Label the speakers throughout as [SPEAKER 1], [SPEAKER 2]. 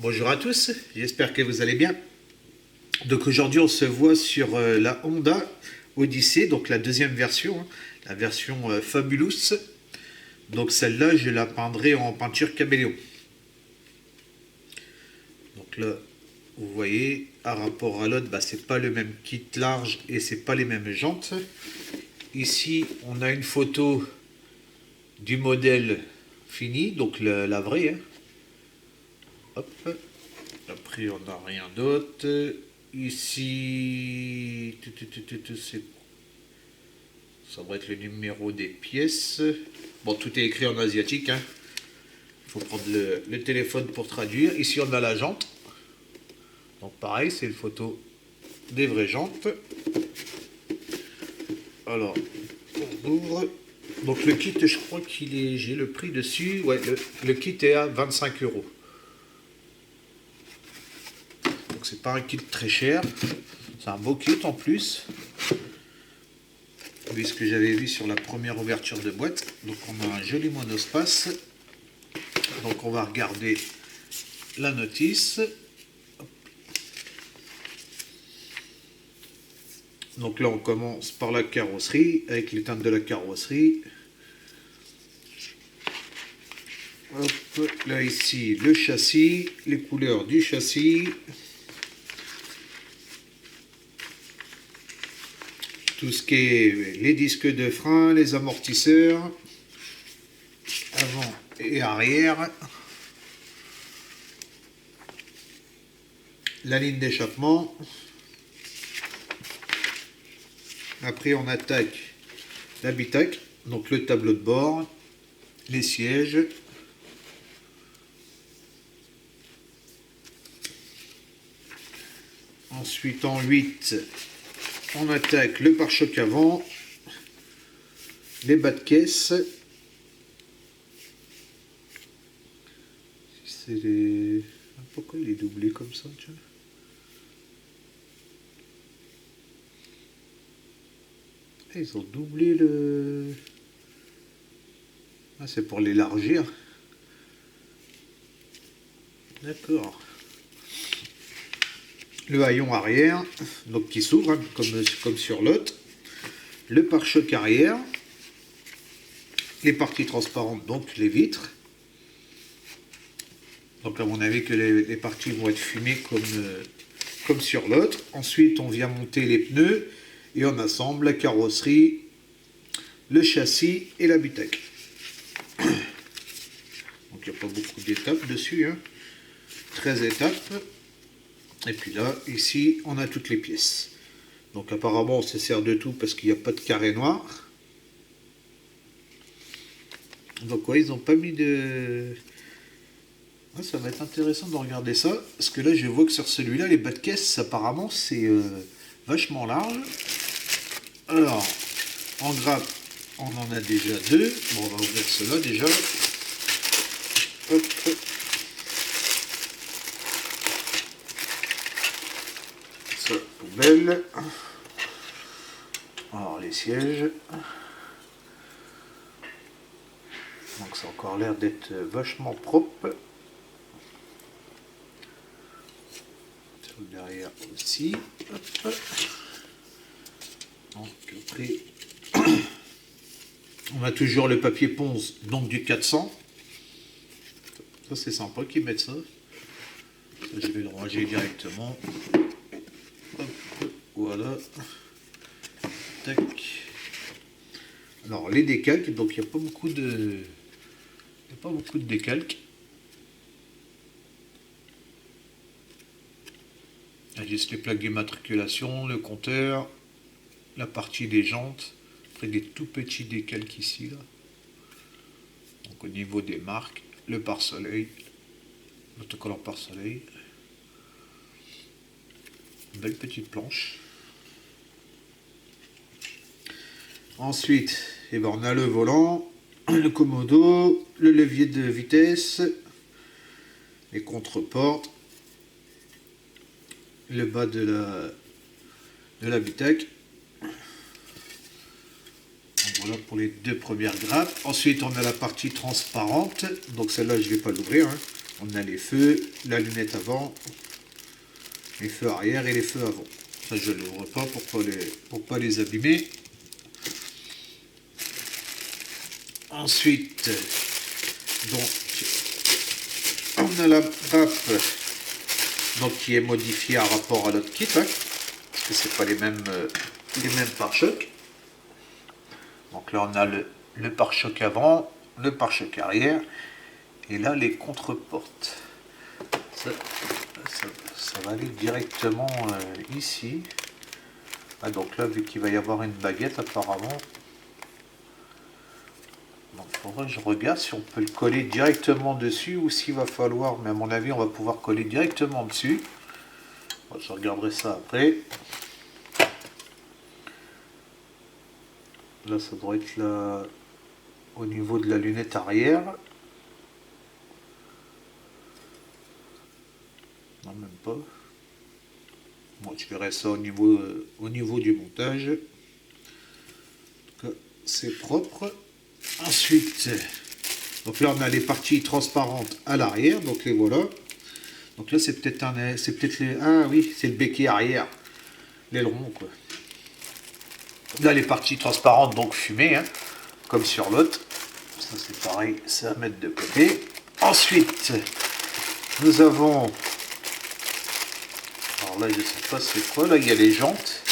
[SPEAKER 1] Bonjour à tous, j'espère que vous allez bien. Donc aujourd'hui on se voit sur la Honda Odyssey, donc la deuxième version, hein, la version Fabulous. Donc celle-là je la peindrai en peinture caméléon. Donc là vous voyez, à rapport à l'autre, c'est pas le même kit large et c'est pas les mêmes jantes. Ici on a une photo du modèle fini, donc la vraie. Hein. Hop. Après, on n'a rien d'autre. Ici, ça va être le numéro des pièces. Bon, tout est écrit en asiatique. Il faut prendre le téléphone pour traduire. Ici, on a la jante. Donc, pareil, c'est une photo des vraies jantes. Alors, on ouvre. Donc, le kit, je crois qu'il est. J'ai le prix dessus. Ouais, le kit est à 25 €. Donc c'est pas un kit très cher, c'est un beau kit en plus, vu ce que j'avais vu sur la première ouverture de boîte. Donc on a un joli monospace. Donc on va regarder la notice. Donc là on commence par la carrosserie, avec les teintes de la carrosserie. Hop, là ici le châssis, les couleurs du châssis. Tout ce qui est les disques de frein, les amortisseurs, avant et arrière, la ligne d'échappement. Après on attaque l'habitacle, donc le tableau de bord, les sièges. Ensuite en 8, on attaque le pare-choc avant, les bas de caisse. C'est les... Pourquoi il est doublé comme ça, tiens? Ils ont doublé le... Ah, c'est pour l'élargir. D'accord. Le haillon arrière, donc qui s'ouvre, comme sur l'autre. Le pare-choc arrière. Les parties transparentes, donc les vitres. Donc à mon avis que les parties vont être fumées comme sur l'autre. Ensuite on vient monter les pneus et on assemble la carrosserie, le châssis et l'habitacle. Donc il n'y a pas beaucoup d'étapes dessus, 13 étapes. Et puis là, ici, on a toutes les pièces. Donc apparemment, on se sert de tout parce qu'il n'y a pas de carré noir. Donc ouais, ils n'ont pas mis de... Ah, ça va être intéressant de regarder ça. Parce que là, je vois que sur celui-là, les bas de caisse, apparemment, c'est vachement large. Alors, en grappe, on en a déjà deux. Bon, on va ouvrir cela déjà. Hop. Ça, poubelle. Alors, les sièges. Donc, ça a encore l'air d'être vachement propre. Sur le derrière aussi. Hop. Donc, après, on a toujours le papier ponce, donc du 400. Ça, c'est sympa qu'ils mettent ça. Ça, je vais le ranger directement. Hop, voilà. Tac. Alors, les décalques, donc il n'y a pas beaucoup de... décalques. Il y a juste les plaques d'immatriculation, le compteur, la partie des jantes, après des tout petits décalques ici, là. Donc au niveau des marques, le pare-soleil, l'autocollant pare-soleil, une belle petite planche. Ensuite, on a le volant, le commodo, le levier de vitesse, les contreportes, le bas de l'habitacle. Voilà pour les deux premières grappes. Ensuite, on a la partie transparente. Donc celle-là, je ne vais pas l'ouvrir. On a les feux, la lunette avant, les feux arrière et les feux avant. Ça, je ne l'ouvre pas pour pas les abîmer. Ensuite, donc, on a la grappe donc, qui est modifiée par rapport à l'autre kit, hein, parce que c'est pas les mêmes pare-chocs. Donc là, on a le pare-choc avant, le pare-choc arrière, et là, les contre-portes. Ça va aller directement ici. Ah, donc là, vu qu'il va y avoir une baguette apparemment, donc il faudrait que je regarde si on peut le coller directement dessus ou s'il va falloir, mais à mon avis, on va pouvoir coller directement dessus. Bon, je regarderai ça après. Là, ça doit être là au niveau de la lunette arrière. Non, même pas. Bon, je verrai ça au niveau du montage. En tout cas, c'est propre. Ensuite, donc là, on a les parties transparentes à l'arrière. Donc les voilà. Donc là, c'est peut-être ah oui, c'est le béquet arrière. L'aileron, quoi. Là, les parties transparentes, donc fumées, hein, comme sur l'autre. Ça, c'est pareil, c'est à mettre de côté. Ensuite, nous avons... Alors là, je ne sais pas c'est quoi. Là, il y a les jantes.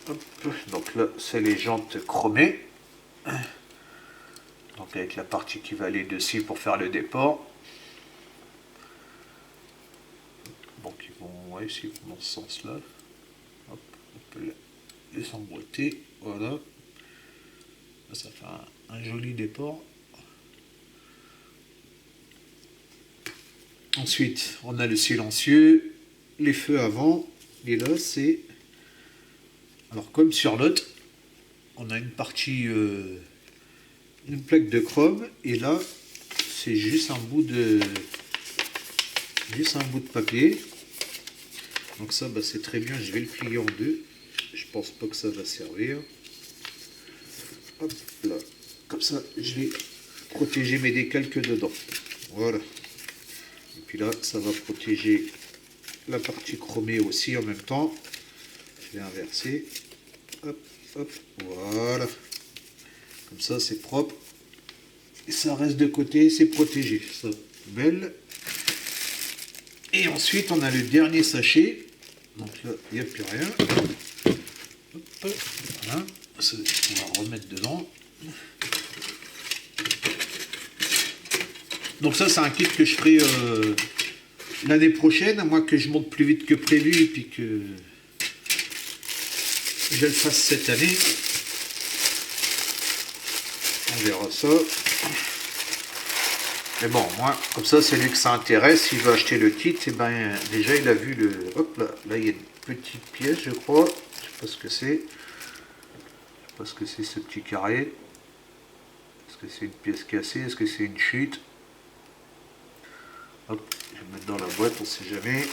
[SPEAKER 1] Hop. Donc là, c'est les jantes chromées. Donc avec la partie qui va aller dessus pour faire le déport. Donc ils vont, ouais, s'ils vont dans ce sens-là. Hop, on peut les emboîter. Voilà. Là, ça fait un joli déport. Ensuite, on a le silencieux, les feux avant, et là c'est... Alors comme sur l'autre, on a une partie, une plaque de chrome, et là c'est juste un bout de papier. Donc ça, bah, c'est très bien, je vais le plier en deux. Je pense pas que ça va servir. Hop là, comme ça, je vais protéger mes décalques dedans. Voilà. Et puis là, ça va protéger la partie chromée aussi en même temps. Je vais inverser. Hop, hop, voilà. Comme ça, c'est propre. Et ça reste de côté, c'est protégé. Ça, belle. Et ensuite, on a le dernier sachet. Donc là, il n'y a plus rien. Hop, voilà. Ça, on va remettre dedans. Donc ça, c'est un kit que je ferai l'année prochaine, à moins que je monte plus vite que prévu et puis que je le fasse cette année. On verra ça. Mais bon, moi, comme ça, c'est lui que ça intéresse. S'il veut acheter le kit, et ben déjà il a vu le... Hop là, là il y a une petite pièce, je crois. Je sais pas ce que c'est. Je sais pas ce que c'est ce petit carré. Est-ce que c'est une pièce cassée? Est-ce que c'est une chute? Hop, je vais mettre dans la boîte, on ne sait jamais.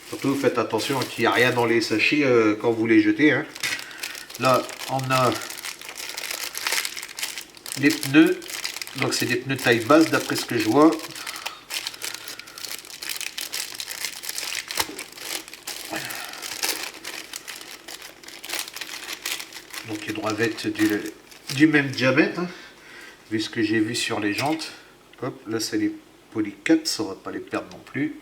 [SPEAKER 1] Surtout faites attention qu'il n'y a rien dans les sachets quand vous les jetez. Hein. Là, on a les pneus. Donc c'est des pneus taille basse d'après ce que je vois. Donc ils doivent être du même diamètre, hein, vu ce que j'ai vu sur les jantes. Hop, là c'est les Poly 4, ça on va pas les perdre non plus.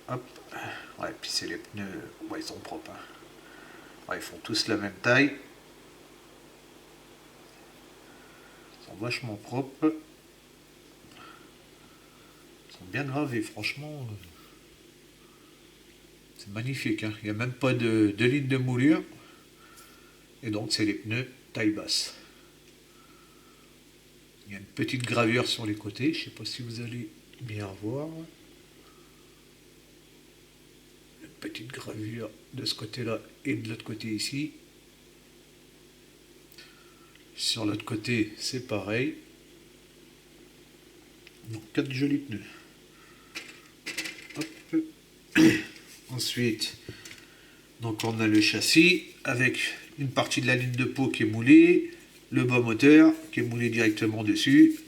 [SPEAKER 1] Hop, ouais, puis c'est les pneus, ouais, ils sont propres. Hein. Ouais, ils font tous la même taille. Ils sont vachement propres. Ils sont bien gravés, franchement. C'est magnifique, hein. Il n'y a même pas de ligne de moulure. Et donc c'est les pneus taille basse. Il y a une petite gravure sur les côtés, je ne sais pas si vous allez bien voir. Une petite gravure de ce côté-là et de l'autre côté ici. Sur l'autre côté, c'est pareil. Donc 4 jolis pneus. Hop. Ensuite, donc on a le châssis avec une partie de la ligne de peau qui est moulée, le bas moteur qui est moulé directement dessus.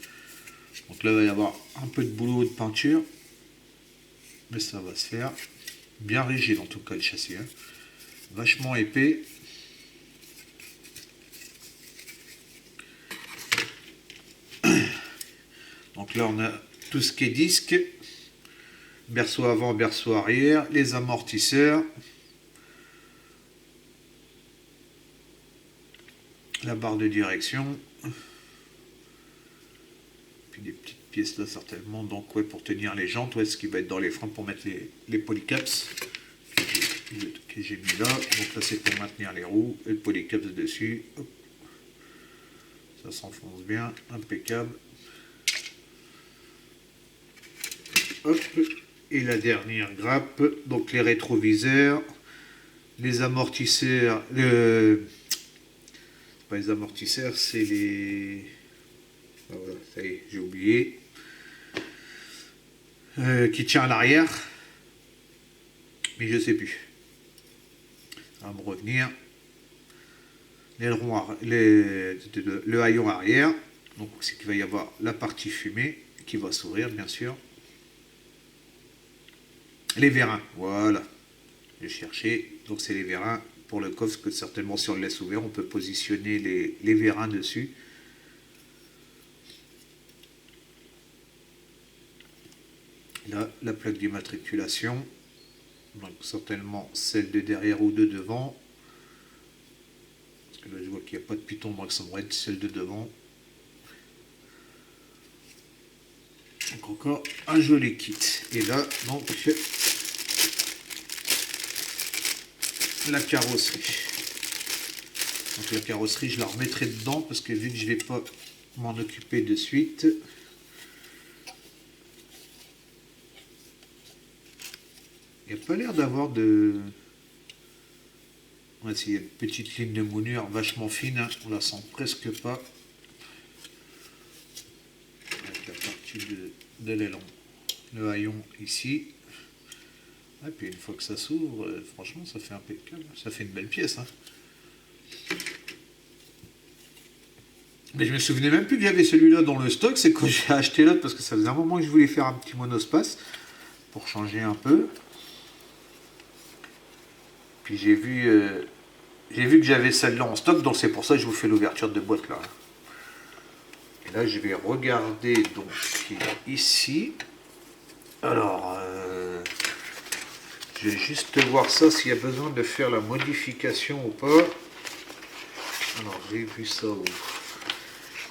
[SPEAKER 1] Donc là, il va y avoir un peu de boulot de peinture, mais ça va se faire. Bien rigide en tout cas le châssis, hein. Vachement épais. Donc là, on a tout ce qui est disque, berceau avant, berceau arrière, les amortisseurs, la barre de direction, puis des petites pièces là certainement, donc ouais, pour tenir les jantes, ouais, ce qui va être dans les freins pour mettre les polycaps que j'ai mis là. Donc là c'est pour maintenir les roues et le polycaps dessus. Hop. Ça s'enfonce bien, impeccable. Hop. Et la dernière grappe, donc les rétroviseurs, les amortisseurs, pas les amortisseurs, c'est les... Ah voilà, ça y est, j'ai oublié. Qui tient à l'arrière, mais je sais plus. Ça va me revenir. L'aileron, le haillon arrière, donc c'est qu'il va y avoir la partie fumée qui va s'ouvrir bien sûr. Les vérins, voilà, j'ai cherché, donc c'est les vérins pour le coffre, que certainement si on le laisse ouvert, on peut positionner les vérins dessus. Là, la plaque d'immatriculation, donc certainement celle de derrière ou de devant. Parce que là, je vois qu'il n'y a pas de piton, donc ça devrait être celle de devant. Donc encore un joli kit. Et là, donc, la carrosserie. Donc la carrosserie, je la remettrai dedans parce que vu que je ne vais pas m'en occuper de suite, il n'y a pas l'air d'avoir de... Ouais, il y a une petite ligne de moulure vachement fine, hein. On la sent presque pas. Avec la partie de l'aileron, le haillon ici. Et puis une fois que ça s'ouvre, franchement ça fait impeccable. Ça fait une belle pièce, hein. Mais je me souvenais même plus que j'avais celui-là dans le stock. C'est quand j'ai acheté l'autre parce que ça faisait un moment que je voulais faire un petit monospace pour changer un peu. Puis j'ai vu que j'avais celle-là en stock, donc c'est pour ça que je vous fais l'ouverture de boîte là. Et là je vais regarder donc ici. Alors je vais juste voir ça s'il y a besoin de faire la modification ou pas. Alors j'ai vu ça où?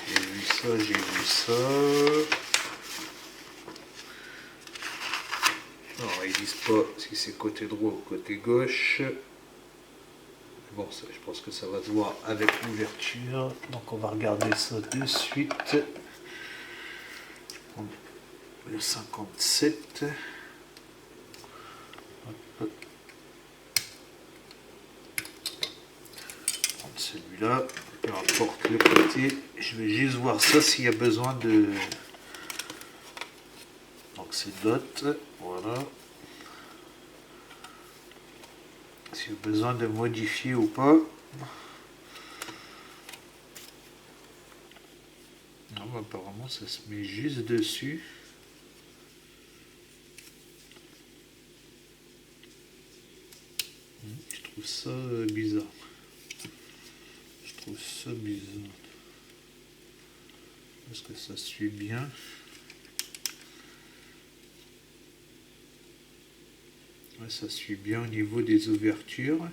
[SPEAKER 1] J'ai vu ça, j'ai vu ça. Alors ils disent pas si c'est côté droit ou côté gauche. Bon, ça, je pense que ça va se voir avec l'ouverture. Donc on va regarder ça de suite. Le 57. Hop. Prendre celui-là. Peu importe le côté. Je vais juste voir ça s'il y a besoin de... Donc c'est dot. Voilà. S'il y a besoin de modifier ou pas. Non, bah, apparemment ça se met juste dessus. Je trouve ça bizarre. Je trouve ça bizarre. Est-ce que ça suit bien? Ouais, ça suit bien au niveau des ouvertures.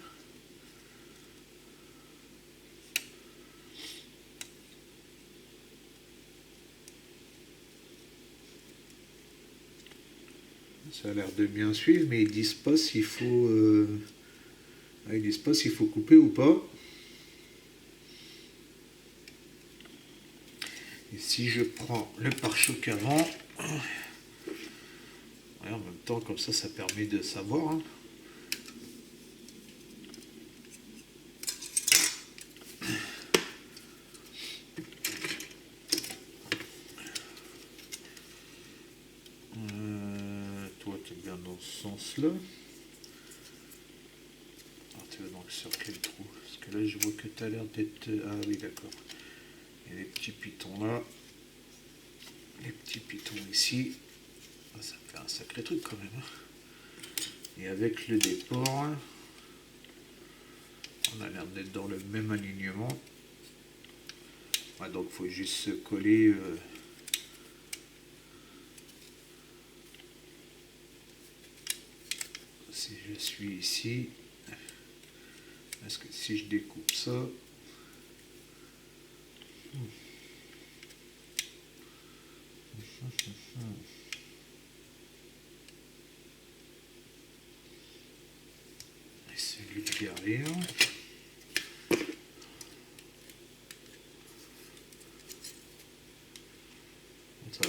[SPEAKER 1] Ça a l'air de bien suivre, mais ils disent pas s'il faut, ils disent pas s'il faut couper ou pas. Et si je prends le pare-choc avant, ouais, en même temps comme ça permet de savoir. Hein. Toi tu es bien dans ce sens-là. donc sur quel trou? Parce que là je vois que tu as l'air d'être... Ah oui d'accord. Il y a les petits pitons là. Les petits pitons ici. Ah, ça fait un sacré truc quand même. Hein. Et avec le déport, on a l'air d'être dans le même alignement. Ouais, donc il faut juste se coller. Si je suis ici, parce que si je découpe ça, et celui de derrière.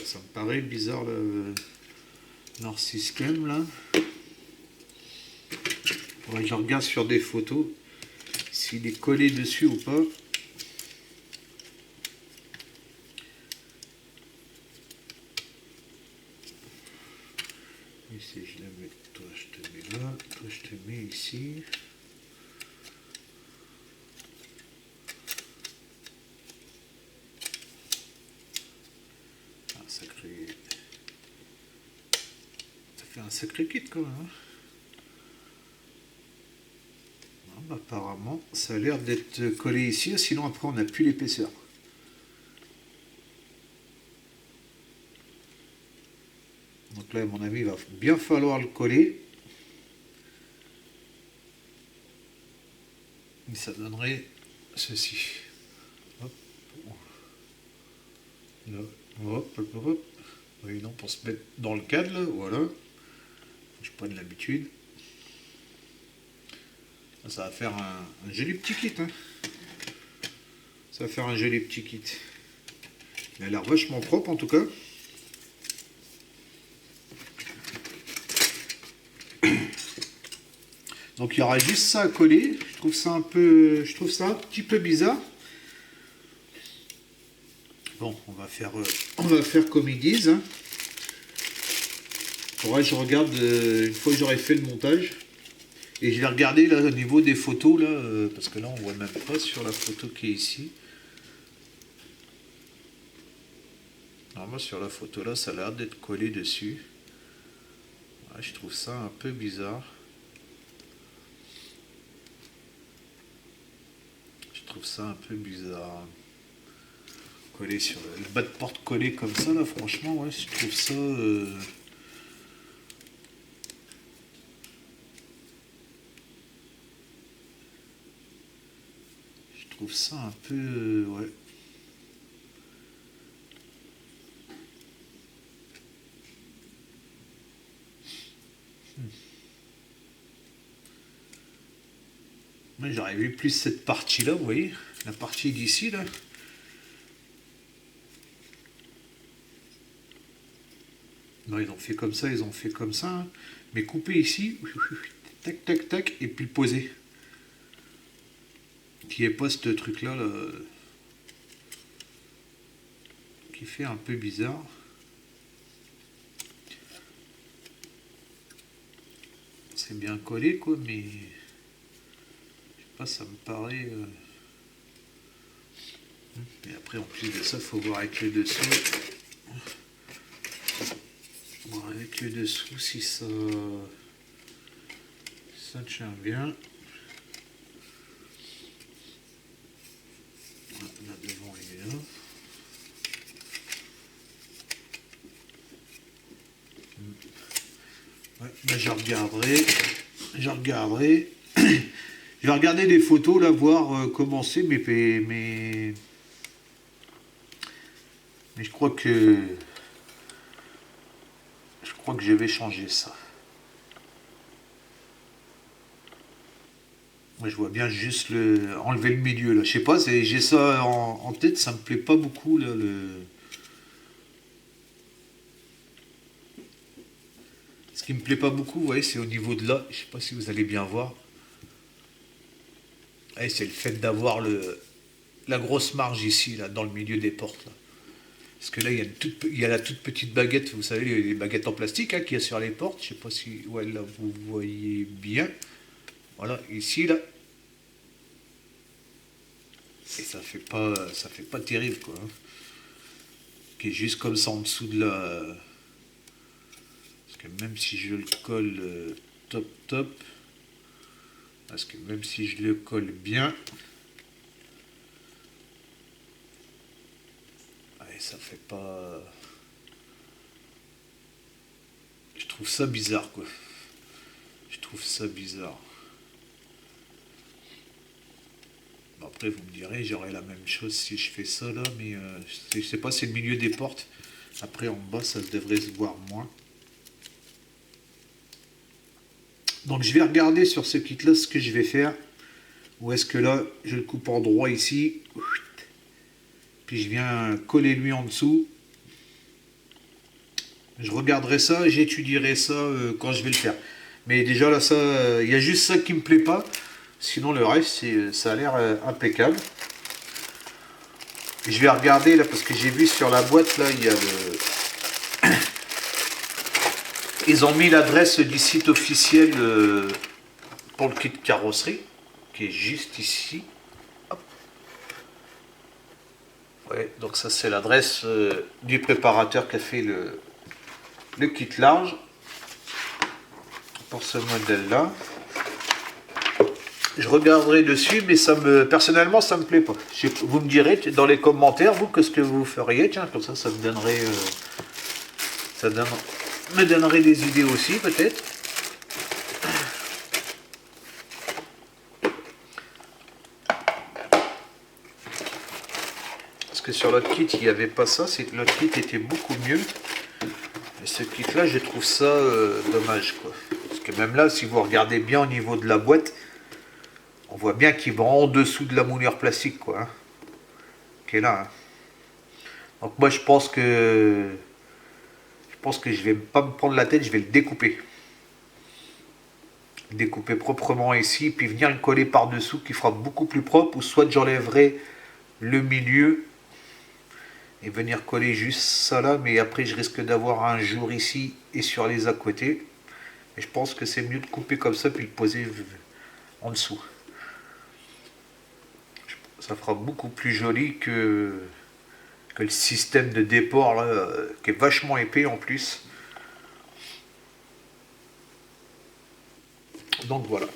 [SPEAKER 1] Ça me paraît bizarre leur système là. Ouais, je regarde sur des photos s'il est collé dessus ou pas. Ici je la mets, toi je te mets là, toi je te mets ici. Un sacré... Ça fait un sacré kit quand même. Hein. Bah, apparemment ça a l'air d'être collé ici, sinon après on n'a plus l'épaisseur. Donc là à mon avis il va bien falloir le coller. Et ça donnerait ceci. Hop. Là. Hop, hop, hop. Oui, non, pour se mettre dans le cadre, là, voilà. Je prends de l'habitude. Ça va faire un joli petit kit. Hein. Ça va faire un joli petit kit. Il a l'air vachement propre en tout cas. Donc il y aura juste ça à coller. Je trouve ça un petit peu bizarre. Bon, on va faire comme ils disent. Hein. Faudra que je regarde une fois que j'aurai fait le montage. Et je vais regarder là au niveau des photos là, parce que là on voit même pas sur la photo qui est ici. Normalement sur la photo là ça a l'air d'être collé dessus. Ouais, je trouve ça un peu bizarre. Je trouve ça un peu bizarre. Collé sur le bas de porte collé comme ça là, franchement ouais, je trouve ça... Je trouve ça un peu... ouais. Moi j'aurais vu plus cette partie là, vous voyez, la partie d'ici là. Non, ils ont fait comme ça, ils ont fait comme ça. Hein. Mais couper ici, tac tac tac, et puis le poser. Qui est pas ce truc là, qui fait un peu bizarre. C'est bien collé quoi, mais... ça me paraît... Et après, en plus de ça, il faut voir avec le dessous. Voir avec le dessous si ça tient bien. Là devant, il est là. Ouais, là, je regarderai. Je vais regarder des photos, là, voir comment c'est, mais je crois que je vais changer ça. Moi, je vois bien juste enlever le milieu, là. Je sais pas, j'ai ça en tête, ça me plaît pas beaucoup, là, Ce qui me plaît pas beaucoup, vous voyez, c'est au niveau de là. Je sais pas si vous allez bien voir. Ouais, c'est le fait d'avoir la grosse marge ici, là, dans le milieu des portes, là. Parce que là, il y a la toute petite baguette, vous savez, les baguettes en plastique qu'il y a sur les portes. Je sais pas si là, vous voyez bien. Voilà, ici, là, Et ça fait pas terrible quoi. Hein. Qui est juste comme ça en dessous de la. Parce que même si je le colle top, parce que même si je le colle bien, ouais, ça fait pas. Je trouve ça bizarre quoi. Je trouve ça bizarre. Bon, après vous me direz, j'aurais la même chose si je fais ça là, mais je sais pas, c'est le milieu des portes. Après en bas ça devrait se voir moins. Donc je vais regarder sur ce kit là ce que je vais faire. Ou est-ce que là je le coupe en droit ici. Puis je viens coller lui en dessous. Je regarderai ça, j'étudierai ça quand je vais le faire. Mais déjà là, ça, il y a juste ça qui me plaît pas. Sinon le reste, ça a l'air impeccable. Et je vais regarder là parce que j'ai vu sur la boîte là, il y a le. Ils ont mis l'adresse du site officiel pour le kit carrosserie, qui est juste ici. Hop. Ouais, donc ça c'est l'adresse du préparateur qui a fait le kit large pour ce modèle là. Je regarderai dessus, mais personnellement ça me plaît pas. Vous me direz dans les commentaires vous qu'est-ce que vous feriez, tiens, comme ça me donnerait me donnerait des idées aussi peut-être. Parce que sur l'autre kit il n'y avait pas ça, l'autre kit était beaucoup mieux. Et ce kit là je trouve ça dommage quoi. Parce que même là si vous regardez bien au niveau de la boîte, on voit bien qu'il va en dessous de la moulure plastique quoi. Hein, qui est là. Hein. Donc moi je pense que je vais pas me prendre la tête, je vais le découper. Découper proprement ici, puis venir le coller par dessous qui fera beaucoup plus propre, ou soit j'enlèverai le milieu et venir coller juste ça là, mais après je risque d'avoir un jour ici et sur les à côté. Et je pense que c'est mieux de couper comme ça puis le poser en dessous. Ça fera beaucoup plus joli que le système de déport là, qui est vachement épais en plus. Donc voilà.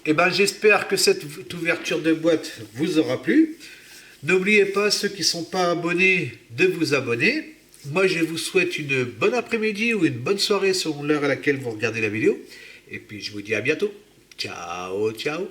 [SPEAKER 1] Et ben j'espère que cette ouverture de boîte vous aura plu. N'oubliez pas, ceux qui ne sont pas abonnés, de vous abonner. Moi je vous souhaite une bonne après-midi ou une bonne soirée selon l'heure à laquelle vous regardez la vidéo. Et puis je vous dis à bientôt. Ciao, ciao.